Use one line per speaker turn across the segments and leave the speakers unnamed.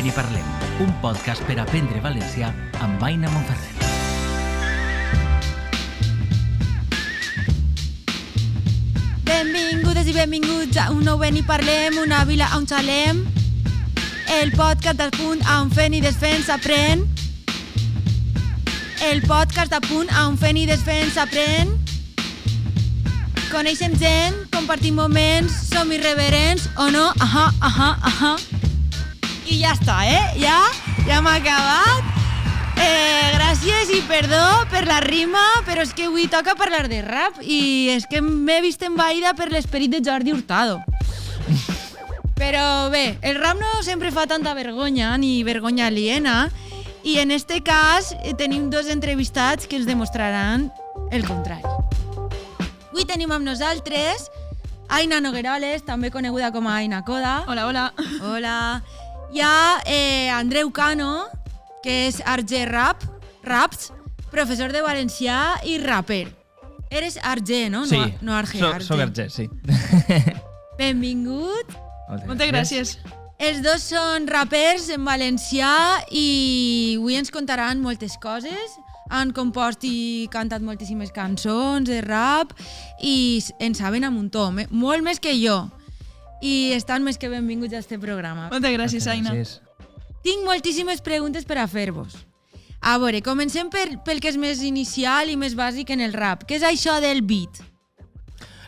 ben hi parlem, un podcast per aprendre valencià amb Aina Monferrer.
Benvingudes i benvinguts a un nou Ben i parlem, una vila on xalem, el podcast a punt on fent i desfent s'aprèn, el podcast a punt on fent i desfent s'aprèn, coneixem gent, compartim moments, som irreverents o no, i ja està, ja hem acabat. Gràcies i perdó per la rima, però és que avui toca parlar de rap i és que m'he vist envaïda per l'esperit de Jordi Hurtado. Però bé, el rap no sempre fa tanta vergonya ni vergonya aliena i en este cas tenim dos entrevistats que ens demostraran el contrari. Avui tenim amb nosaltres Aina Nogueroles, també coneguda com a Aina Coda.
Hola, hola.
Hola. Hi ha Andreu Cano, que és Arger Raps, professor de valencià i raper. Eres Arger, no?
Sí,
no Arger.
Soc Arger, sí.
Benvingut.
Moltes gràcies.
Els dos són rapers en valencià i avui ens contaran moltes coses. Han compost i cantat moltíssimes cançons de rap i en saben a muntó, molt més que jo. I estan més que benvinguts a este programa.
Moltes gràcies, Aina.
Gràcies.
Tinc moltíssimes preguntes per a fer-vos. A veure, comencem pel que és més inicial i més bàsic en el rap. Què és això del beat?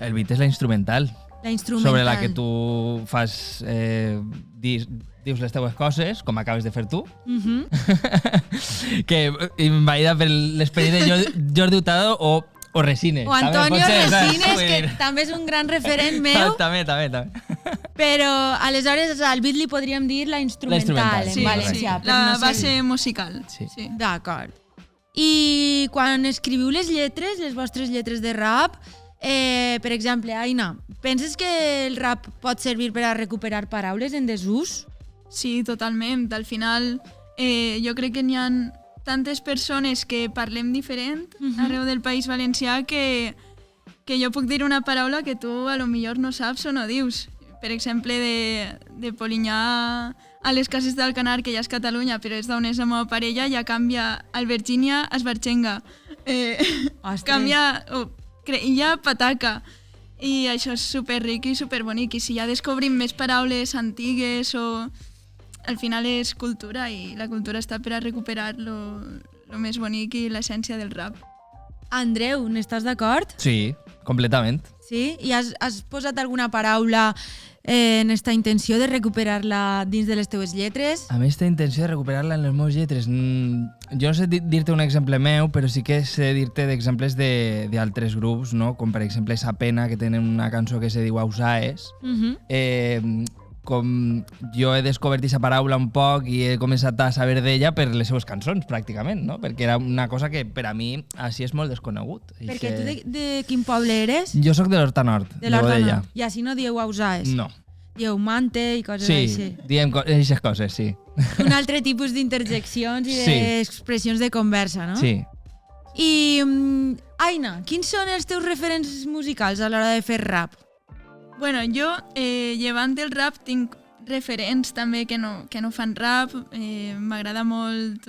El beat és la instrumental.
La instrumental.
Sobre la que tu fas... dius les teues coses, com acabes de fer tu. Que invaïda per l'esperit de Jordi Hurtado o Resines.
O Antonio Resines, que
dir.
també és un gran referent meu.
També.
Però aleshores al beat li podríem dir la instrumental en
Sí,
valencià.
sí. La base musical.
Sí.
D'acord. I quan escriviu les lletres, les vostres lletres de rap, per exemple, Aina, penses que el rap pot servir per a recuperar paraules en desús?
Sí, totalment. Al final, jo crec que n'hi ha tantes persones que parlem diferent arreu del País Valencià que jo puc dir una paraula que tu a lo millor no saps o no dius. Per exemple, de Polinyà a les cases d'Alcanar, que ja és Catalunya, però és d'on és la meva parella, ja canvia al Virgínia a Esbarchenga. Canvia... I ja pataca. I això és superric i superbonic. I si ja descobrim més paraules antigues o... Al final és cultura i la cultura està per a recuperar lo més bonic i l'essència del rap.
Andreu, n'estàs d'acord?
Sí, completament.
Sí? I has posat alguna paraula en esta intenció de recuperar-la dins de les teues lletres?
A mi aquesta intenció de recuperar-la en les meves lletres... Jo no sé dir-te un exemple meu, però sí que sé dir-te d'exemples d'altres grups, no? Com per exemple Sapena, que tenen una cançó que se diu Ausaes. Com jo he descobert aquesta paraula un poc i he començat a saber d'ella per les seues cançons, pràcticament, no? Perquè era una cosa que per a mi així és molt desconegut.
Perquè tu de quin poble eres?
Jo sóc de l'Horta Nord,
de l'Horta Nord. I així no dieu Ausaes?
No.
Dieu mante i coses així.
Sí, diem aquestes coses, sí.
Un altre tipus d'interjeccions i d'expressions de conversa, no?
Sí.
I, Aina, quins són els teus referents musicals a l'hora de fer rap?
Bueno, jo, llevant del rap, tinc referents també que no fan rap. M'agrada molt...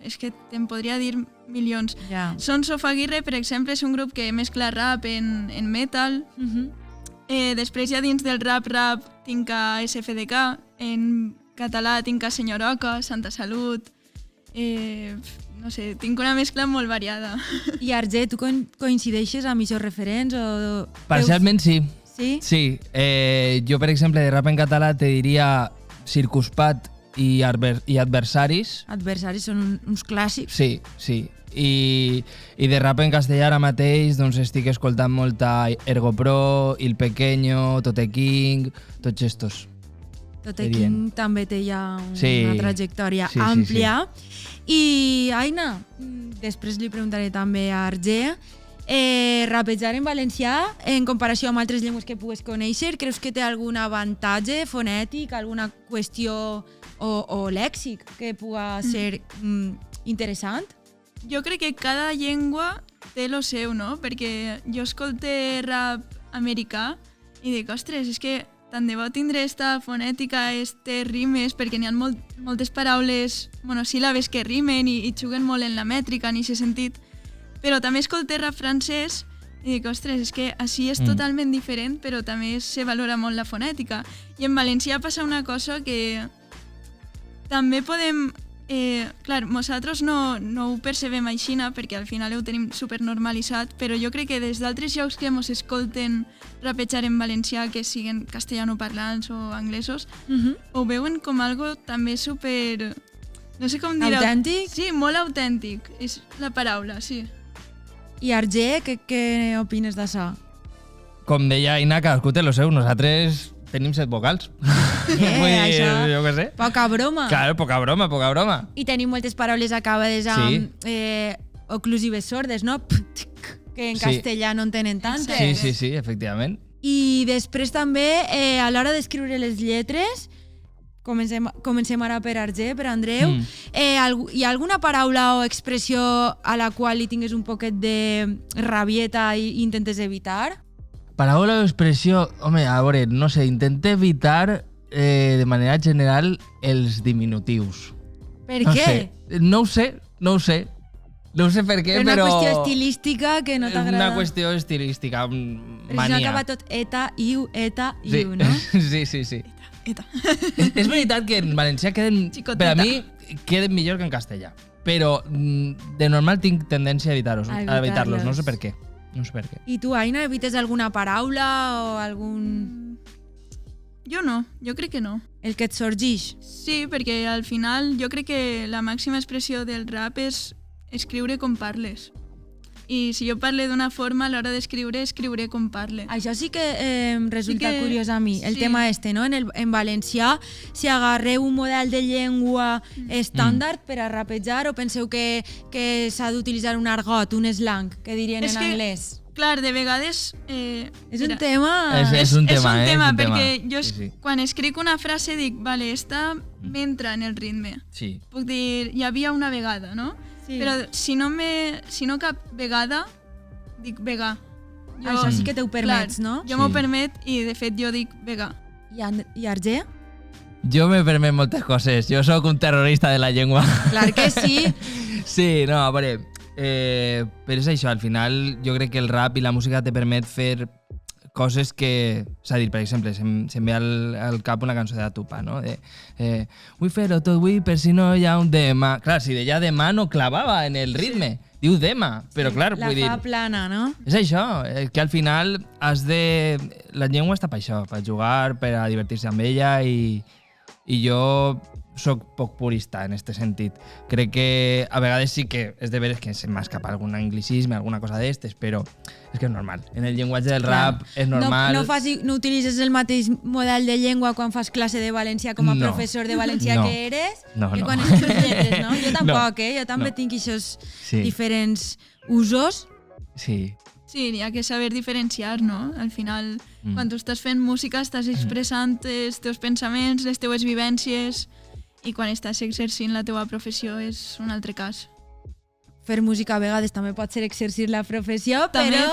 És que te'n podria dir milions.
Ja.
Son Sofaguirre, per exemple, és un grup que mescla rap en metal. Després ja dins del rap tinc a SFDK, en català tinc a Senyoroca, Santa Salut... no sé, tinc una mescla molt variada.
I Arger, tu coincideixes amb aquests referents? O...
Parcialment sí.
Sí?
Sí. Jo, per exemple, de rap en català te diria Circuspat i Adversaris.
Adversaris són uns clàssics.
Sí. I de rap en castellà ara mateix doncs estic escoltant molta Ergopro, Il Pequeño, Tote King, tots estos.
Tote King també té ja una trajectòria àmplia. I Aina, després li preguntaré també a Arger, rapejar en valencià en comparació amb altres llengües que pugues conèixer, creus que té algun avantatge fonètic, alguna qüestió o lèxic que pugui ser interessant?
Jo crec que cada llengua té lo seu, no? Perquè jo escolte rap americà i dic, ostres, és que tant de bo tindre esta fonètica, este rimes, perquè n'hi ha moltes paraules monosíl·labes que rimen i juguen molt en la mètrica, en aquest sentit. Però també escolté rap francès i dic, ostres, és que així és totalment diferent, però també se valora molt la fonètica. I en valencià passa una cosa que també podem... clar, nosaltres no ho percebem aixina perquè al final ho tenim supernormalitzat, però jo crec que des d'altres llocs que ens escolten rapejar en valencià, que siguen castellanoparlants o anglesos, ho veuen com algo també super... no sé com dir-ho.
Autèntic?
Sí, molt autèntic, és la paraula, sí.
I Arger, què opines d'això?
Com deia Aina, cadascú té lo seu. Nosaltres tenim 7 vocals.
Això,
jo què sé.
poca broma.
Claro, poca broma.
I tenim moltes paraules acabades amb oclusives sordes, no? Que en castellà no en tenen tantes.
Sí, efectivament.
I després també, a l'hora d'escriure les lletres, comencem ara per Arger, per Andreu, hi ha alguna paraula o expressió a la qual li tingues un poquet de rabieta i intentes evitar?
Paraula o expressió, home, a veure, no sé, intento evitar de manera general els diminutius.
Per què?
No ho sé. No sé per què, però...
És una qüestió estilística que no t'agrada.
Una qüestió estilística, mania.
Però si no acaba tot eta, iu, no?
Sí.
Eta.
És veritat que en valencià
Xicoteta.
per a mi queden millor que en castellà, però de normal tinc tendència a evitar-los, no sé per què.
I tu, Aina, evites alguna paraula o algun...
Jo no, jo crec que no.
El que et sorgeix?
Sí, perquè al final jo crec que la màxima expressió del rap és escriure com parles. I si jo parle d'una forma, a l'hora d'escriure, escriuré com parle.
Això sí que em resulta curiós a mi, el tema este, no? En valencià, si agarreu un model de llengua estàndard per a rapejar o penseu que s'ha d'utilitzar un argot, un slang, que dirien en anglès?
Clar, de vegades...
És un tema...
És un tema,
perquè jo quan escric una frase dic, vale, esta m'entra en el ritme.
Sí.
Puc dir, hi havia una vegada, no? Sí. Però si no cap vegada, dic vegà.
Això sí que t'ho permets, no?
Jo m'ho permet i de fet jo dic vegà.
I Arger?
Jo me permet moltes coses. Jo sóc un terrorista de la llengua.
Clar que sí.
Sí, no, a veure, però és això, al final jo crec que el rap i la música te permet fer coses que... És a dir, per exemple, se'm ve al cap una cançó de la Tupa, no? Vull fer-ho tot avui per si no hi ha un demà. Clar, si deia demà no clavava en el ritme. Diu demà, però clar, vull dir...
La fa plana, no?
És això, que al final has de... La llengua està per això, per jugar, per a divertir-se amb ella i jo soc poc purista en aquest sentit. Crec que a vegades sí que és de veres que se m'escapa algun anglicisme, alguna cosa d'estes, però és que és normal. En el llenguatge del rap és normal.
No utilitzes el mateix model de llengua quan fas classe de valencià com a professor de valencià que eres que quan escrius lletres, no? Jo tampoc, Jo també tinc aquests diferents usos.
Sí.
Sí, n'hi ha que saber diferenciar, no? Al final, quan tu estàs fent música, estàs expressant els teus pensaments, les teues vivències, i quan estàs exercint la teua professió és un altre cas.
Fer música a vegades també pot ser exercir la professió, però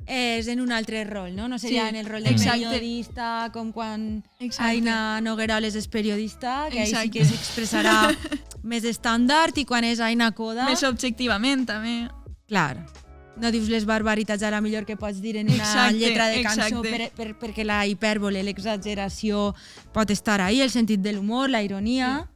és en un altre rol, no? No seria en el rol de periodista, com quan Aina Nogueroles és periodista, que ahí sí que s'expressarà més estàndard, i quan és Aina Coda...
Més objectivament, també.
Clar. No dius les barbaritats a la millor que pots dir en una lletra de cançó perquè la hipèrbole, l'exageració pot estar ahí, el sentit de l'humor, la ironia...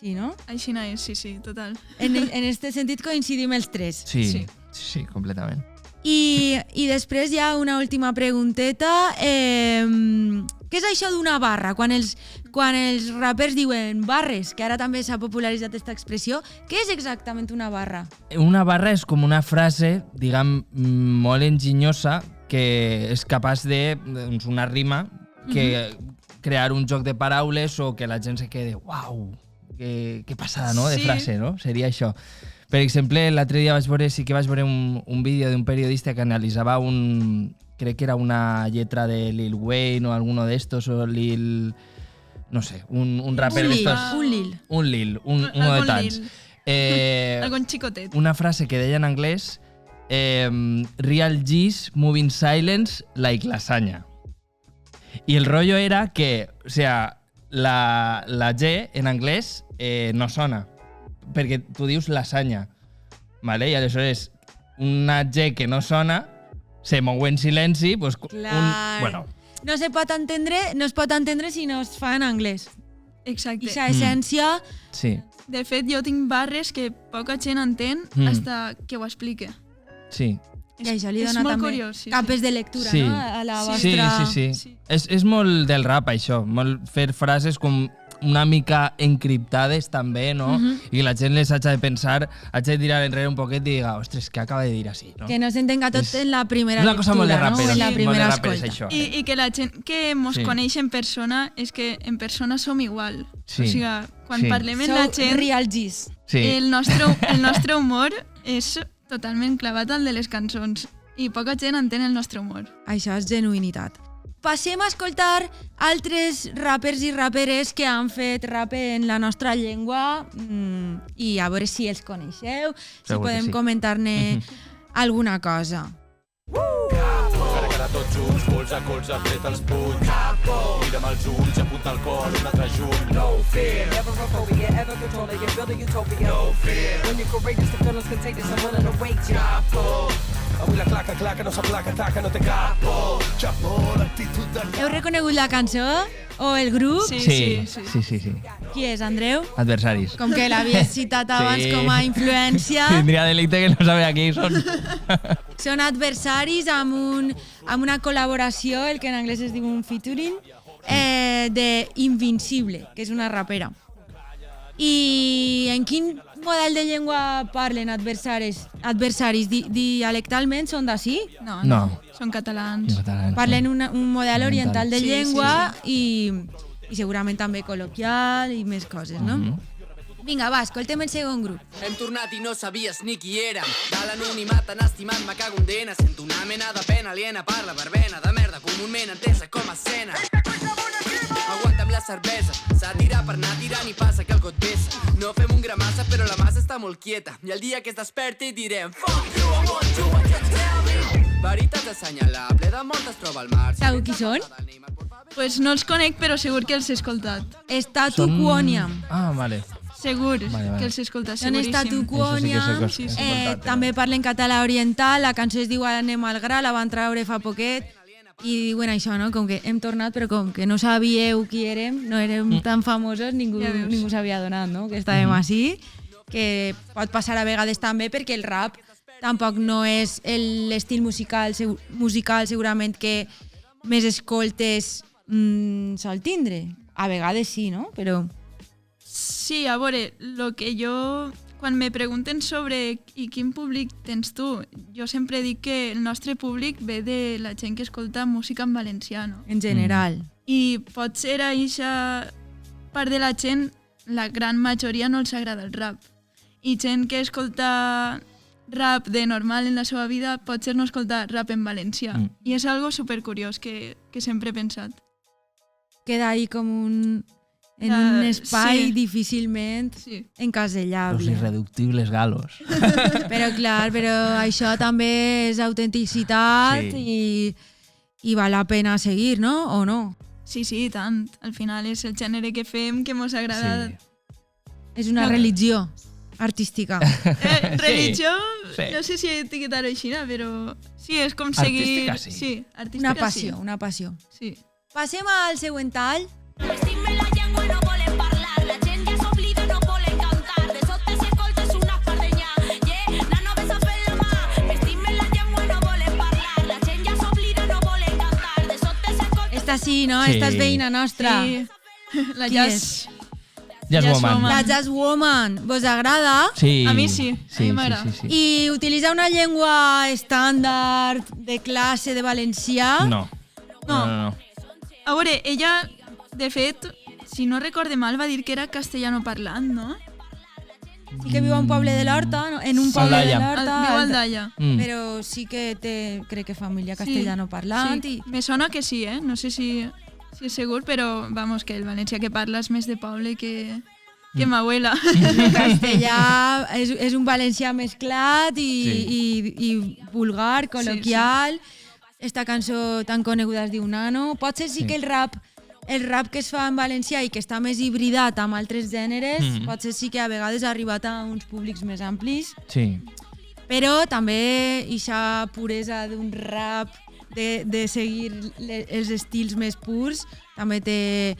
Sí, no?
Així no és, sí, total.
En aquest sentit coincidim els tres.
Sí, completament.
I després hi ha una última pregunteta. Què és això d'una barra? Quan els rapers diuen barres, que ara també s'ha popularitzat aquesta expressió, què és exactament una barra?
Una barra és com una frase, diguem, molt enginyosa, que és capaç de, doncs, una rima, que crear un joc de paraules o que la gent se quede, uau, que passada, no?, de frase, no? Seria això. Per exemple, l'altre dia vaig veure un vídeo d'un periodista que analitzava crec que era una lletra de Lil Wayne o alguno d'estos, o Lil... no sé, un rapper d'estos... Un Lil, uno de tants.
Algun xicotet.
Una frase que deia en anglès, Real G's moving silence like lasagna. Y el rollo era que, o sea, la G en anglès no sona, perquè tu dius lasanya, ¿vale? I aleshores una G que no sona se mou en silenci, pues,
bueno. No es pot entendre si no es fa en anglès.
Exacte.
I aquesta essència...
Sí.
De fet, jo tinc barres que poca gent entén hasta que ho explique.
Sí.
I això li dona també
curiós,
capes de lectura,
sí.
no? A la vostra...
Sí. És molt del rap, això. Molt fer frases com una mica encriptades també, no? I la gent les haig de pensar, haig de tirar enrere un poquet i diga, ostres, què acaba de dir així, no?
Que no s'entenga tot en la primera lectura,
una cosa molt de rapero,
no? En la primera
molt de rapero,
escolta.
això.
I que la gent que mos coneix en persona és que en persona som igual.
Sí.
O sigui, quan parlem amb la gent...
Real G's.
Sí.
El nostre humor és totalment clavat al de les cançons i poca gent entén el nostre humor.
Això és genuïnitat. Passem a escoltar altres rapers i raperes que han fet rap en la nostra llengua i a veure si els coneixeu, si podem comentar-ne alguna cosa.
Cara tots junts, colze a colze, fred els punys. Mira'm els ulls, apunta el cor, un altre junt. No fear, never a phobia, ever controlling, you're building utopia. No fear, when you're courageous, the feeling's contagious, I'm willing to wait ya. Capo, avui la claca no s'aplaca, taca, no té capo. Chapo, l'actitud de...
Heu reconegut la cançó? O el grup?
Sí.
Qui és, Andreu?
Adversaris.
Com que l'havies citat abans com a influència.
Tindria delicte que no sabia qui són.
Són Adversaris amb una col·laboració, el que en anglès es diu un featuring, de Invincible, que és una rapera. I en quin model de llengua parlen adversaris? Dialectalment són d'ací?
No. Són catalans.
Parlen un model oriental de llengua i segurament també col·loquial i més coses, no? Vinga, va, escoltem el segon grup.
Hem tornat i no sabies ni qui érem. De l'anonimat han estimat, me cago en dena. Sento una mena de pena aliena per la verbena de merda comúment entesa com a escena. Aguanta'm la cervesa, sàtira per anar tirant i passa que el got vessa. No fem un gra massa però la massa està molt quieta i el dia que es desperti direm fuck you, I want you, what you tell me. Veritat assenyalable, de moltes troba al mar.
Sabeu qui són?
Pues no els conec, però segur que els he escoltat.
Statu Quoniam.
Ah, vale.
Segur que els he escoltat,
Són Statu
seguríssim.
Quoniam, també parlen català oriental, la cançó es diu Anem al gra, la van treure fa poquet, i diuen això, no? Com que hem tornat, però com que no sabíeu qui érem, no érem tan famosos, ningú s'havia donat, no? Que estàvem així, que pot passar a vegades també perquè el rap tampoc no és l'estil musical segurament que més escoltes sol tindre. A vegades sí, no? Però...
Sí, a veure, lo que jo... Quan me pregunten sobre quin públic tens tu, jo sempre dic que el nostre públic ve de la gent que escolta música en valencià, no?
En general.
I potser a eixa part de la gent, la gran majoria no els agrada el rap. I gent que escolta rap de normal en la seva vida potser no escolta rap en valencià. I és algo supercuriós que sempre he pensat.
Queda ahí com en un espai difícilment encasellable.
Los irreductibles galos.
Però clar, això també és autenticitat i val la pena seguir, no? O no?
Sí, tant. Al final és el gènere que fem, que mos agrada.
És una religió artística.
Religió, no sé si etiquetar-ho així, però sí, és com seguir...
Artística, sí.
Artística,
una passió.
Sí.
Passem al següent tall.
Vestirme la llengua no volen parlar, la gent ja s'oblida, no volen cantar, de sota s'escoltes una espardenyà, nano besa fent la mà. Vestirme la llengua no volen parlar, la gent ja s'oblida, no volen cantar, de sota s'escoltes...
Esta sí, no? Esta és veïna nostra.
Sí, la Jazz.
Jazz Woman.
La Jazz Woman. Vos agrada?
Sí.
A mi sí, a mi m'agrada.
Sí.
I utilitza una llengua estàndard de classe de valencià?
No.
A veure, ella... De fet, si no recorde mal, va dir que era castellano parlant, no?
Sí que viu a un poble de l'Horta, no? En un poble de l'Horta.
Viu a Aldaia.
Però sí que té, crec que família castellano parlant.
Sí. Me sona que sí, no sé si és segur, però vamos, que el valencià que parla és més de poble que m'abuela.
Castellà és un valencià mesclat i vulgar, col·loquial. esta cançó tan coneguda es diu Nano. Potser sí que el rap que es fa en valencià i que està més hibridat amb altres gèneres, potser sí que a vegades ha arribat a uns públics més amplis.
Sí.
Però també aquesta puresa d'un rap, de seguir els estils més purs, també té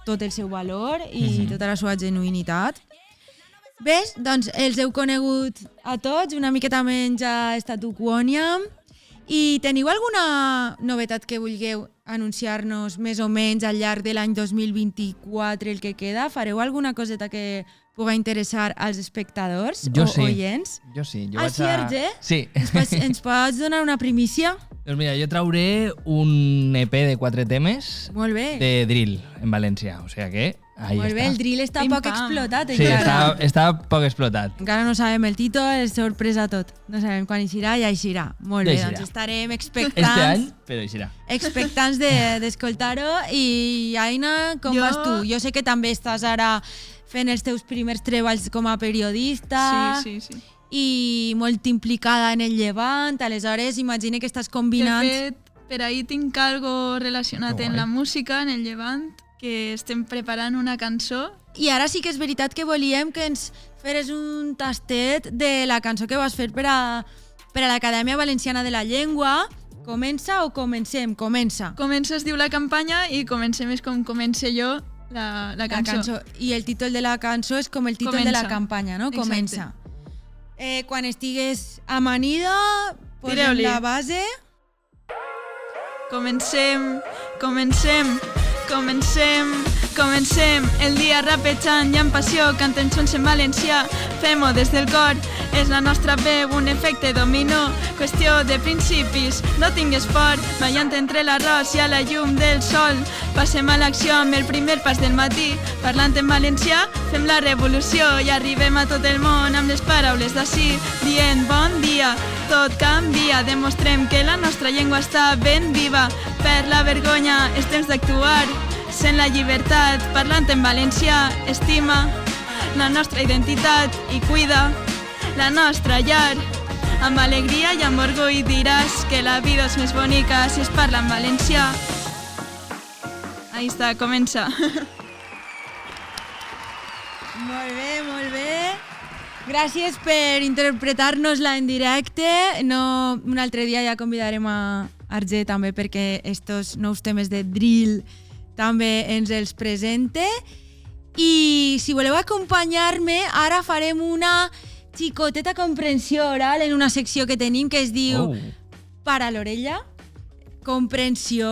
tot el seu valor i tota la seva genuïnitat. Bé, doncs els heu conegut a tots, una miqueta menys a Statu Quonia. I teniu alguna novetat que vulgueu anunciar-nos més o menys al llarg de l'any 2024, el que queda? Fareu alguna coseta que pugui interessar als espectadors o oients?
Jo sí.
Sí, Arge?
Sí.
Ens pots donar una primícia?
Doncs mira, jo trauré un EP de 4 temes de drill en valencià, o sigui que ahí
molt bé, el drill està poc explotat
encara. Sí, està poc explotat.
Encara no sabem el títol, és sorpresa tot. No sabem quan eixirà, ja eixirà. Molt bé, doncs estarem expectants.
Este any, però eixirà.
Expectants d'escoltar-ho. I Aina, com vas tu? Jo sé que també estàs ara fent els teus primers treballs com a periodista.
Sí.
I molt implicada en el Llevant, aleshores imagine que estàs combinant...
De fet, per ahir tinc algo relacionat en la música, en el Llevant, que estem preparant una cançó.
I ara sí que és veritat que volíem que ens feres un tastet de la cançó que vas fer per a l'Acadèmia Valenciana de la Llengua. Comença o comencem? Comença.
Comença es diu la campanya i comencem és com comença jo la cançó.
I el títol de la cançó és com el títol de la campanya, no? Comença. Quan estigues amanida, posem la base.
Comencem el dia rapejant i amb passió, cantant sons en valencià, fem-ho des del cor, és la nostra veu, un efecte dominó, qüestió de principis, no tingues por, ballant entre l'arròs i a la llum del sol, passem a l'acció amb el primer pas del matí, parlant en valencià, fem la revolució i arribem a tot el món amb les paraules d'ací, dient bon dia, tot canvia, demostrem que la nostra llengua està ben viva, per la vergonya és temps d'actuar, sent la llibertat, parlant en valencià, estima la nostra identitat i cuida la nostra llar. Amb alegria i amb orgull diràs que la vida és més bonica si es parla en valencià. Ahí està, comença.
Molt bé. Gràcies per interpretar-nos-la en directe. Un altre dia ja convidarem a Arge també perquè estos nous temes de drill també ens els presente. I si voleu acompanyar-me, ara farem una xicoteta comprensió oral en una secció que tenim que es diu Para l'orella, comprensió,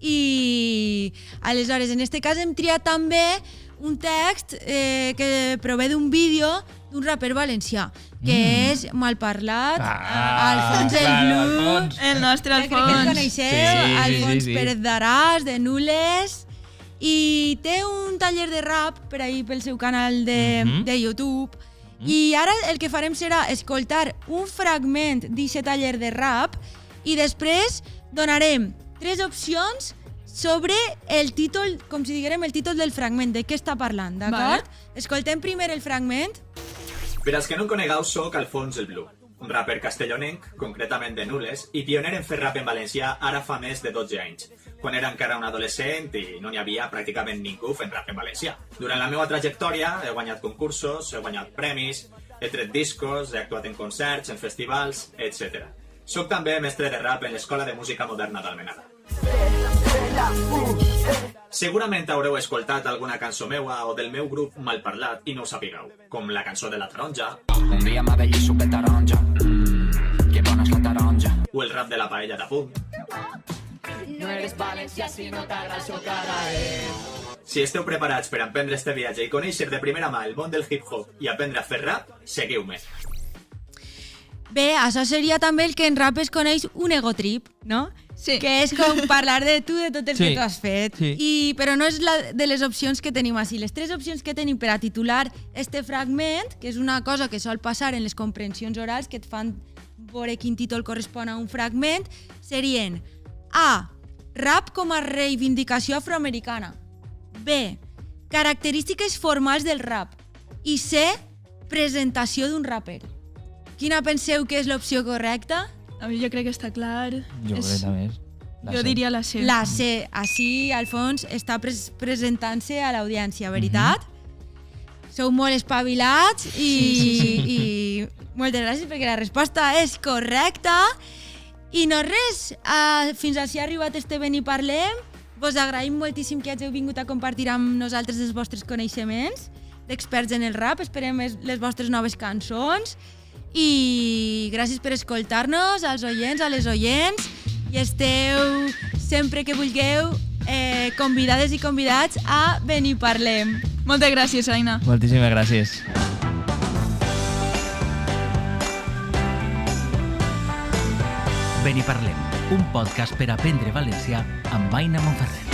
i aleshores en este cas hem triat també un text que prové d'un vídeo d'un raper valencià, que és Malparlat, Alfons el Blu,
el nostre Alfons.
Crec que el coneixeu, Alfons Pérez d'Aràs, de Nules, i té un taller de rap per ahir pel seu canal de YouTube. I ara el que farem serà escoltar un fragment d'aquest taller de rap i després donarem 3 opcions sobre el títol, com si diguérem el títol del fragment, de què està parlant, d'acord? Escoltem primer el fragment.
Per als que no em conegueu, soc Alfons el Blu, un raper castellonenc, concretament de Nules, i pioner en fer rap en valencià ara fa més de 12 anys, quan era encara un adolescent i no n'hi havia pràcticament ningú fent rap en valencià. Durant la meva trajectòria he guanyat concursos, he guanyat premis, he tret discos, he actuat en concerts, en festivals, etc. Soc també mestre de rap en l'Escola de Música Moderna d'Almenara. Segurament haureu escoltat alguna cançó meua o del meu grup Malparlat i no ho sapigueu, com la cançó de la taronja,
Un dia m'avelli supe taronja, que bona és la taronja.
o el rap de la paella de punt.
No eres valencià si no t'agrada el seu cara,
Si esteu preparats per emprendre este viatge i conèixer de primera mà el món del hip-hop i aprendre a fer rap, seguiu-me.
Bé, això seria també el que en rap es coneix un egotrip, no?
Sí.
Que és com parlar de tu, de tot el que tu has fet.
Sí.
Però no és de les opcions que tenim així. Les 3 opcions que tenim per a titular este fragment, que és una cosa que sol passar en les comprensions orals, que et fan veure quin títol correspon a un fragment, serien A. Rap com a reivindicació afroamericana. B. Característiques formals del rap. I C. Presentació d'un raper. Quina penseu que és l'opció correcta?
Jo crec que està clar.
Jo crec també.
Jo diria la C.
La C, així al fons està presentant-se a l'audiència, veritat? Sou molt espavilats i moltes gràcies perquè la resposta és correcta. I no res, fins així ha arribat este Ben i Parlem. Vos agraïm moltíssim que hàgiu vingut a compartir amb nosaltres els vostres coneixements d'experts en el rap. Esperem les vostres noves cançons. I gràcies per escoltar-nos, als oients, a les oients. I esteu, sempre que vulgueu, convidades i convidats a Ben i Parlem.
Moltes gràcies, Aina.
Moltíssimes gràcies.
Ben i Parlem, un podcast per aprendre valencià amb Aina Monferrer.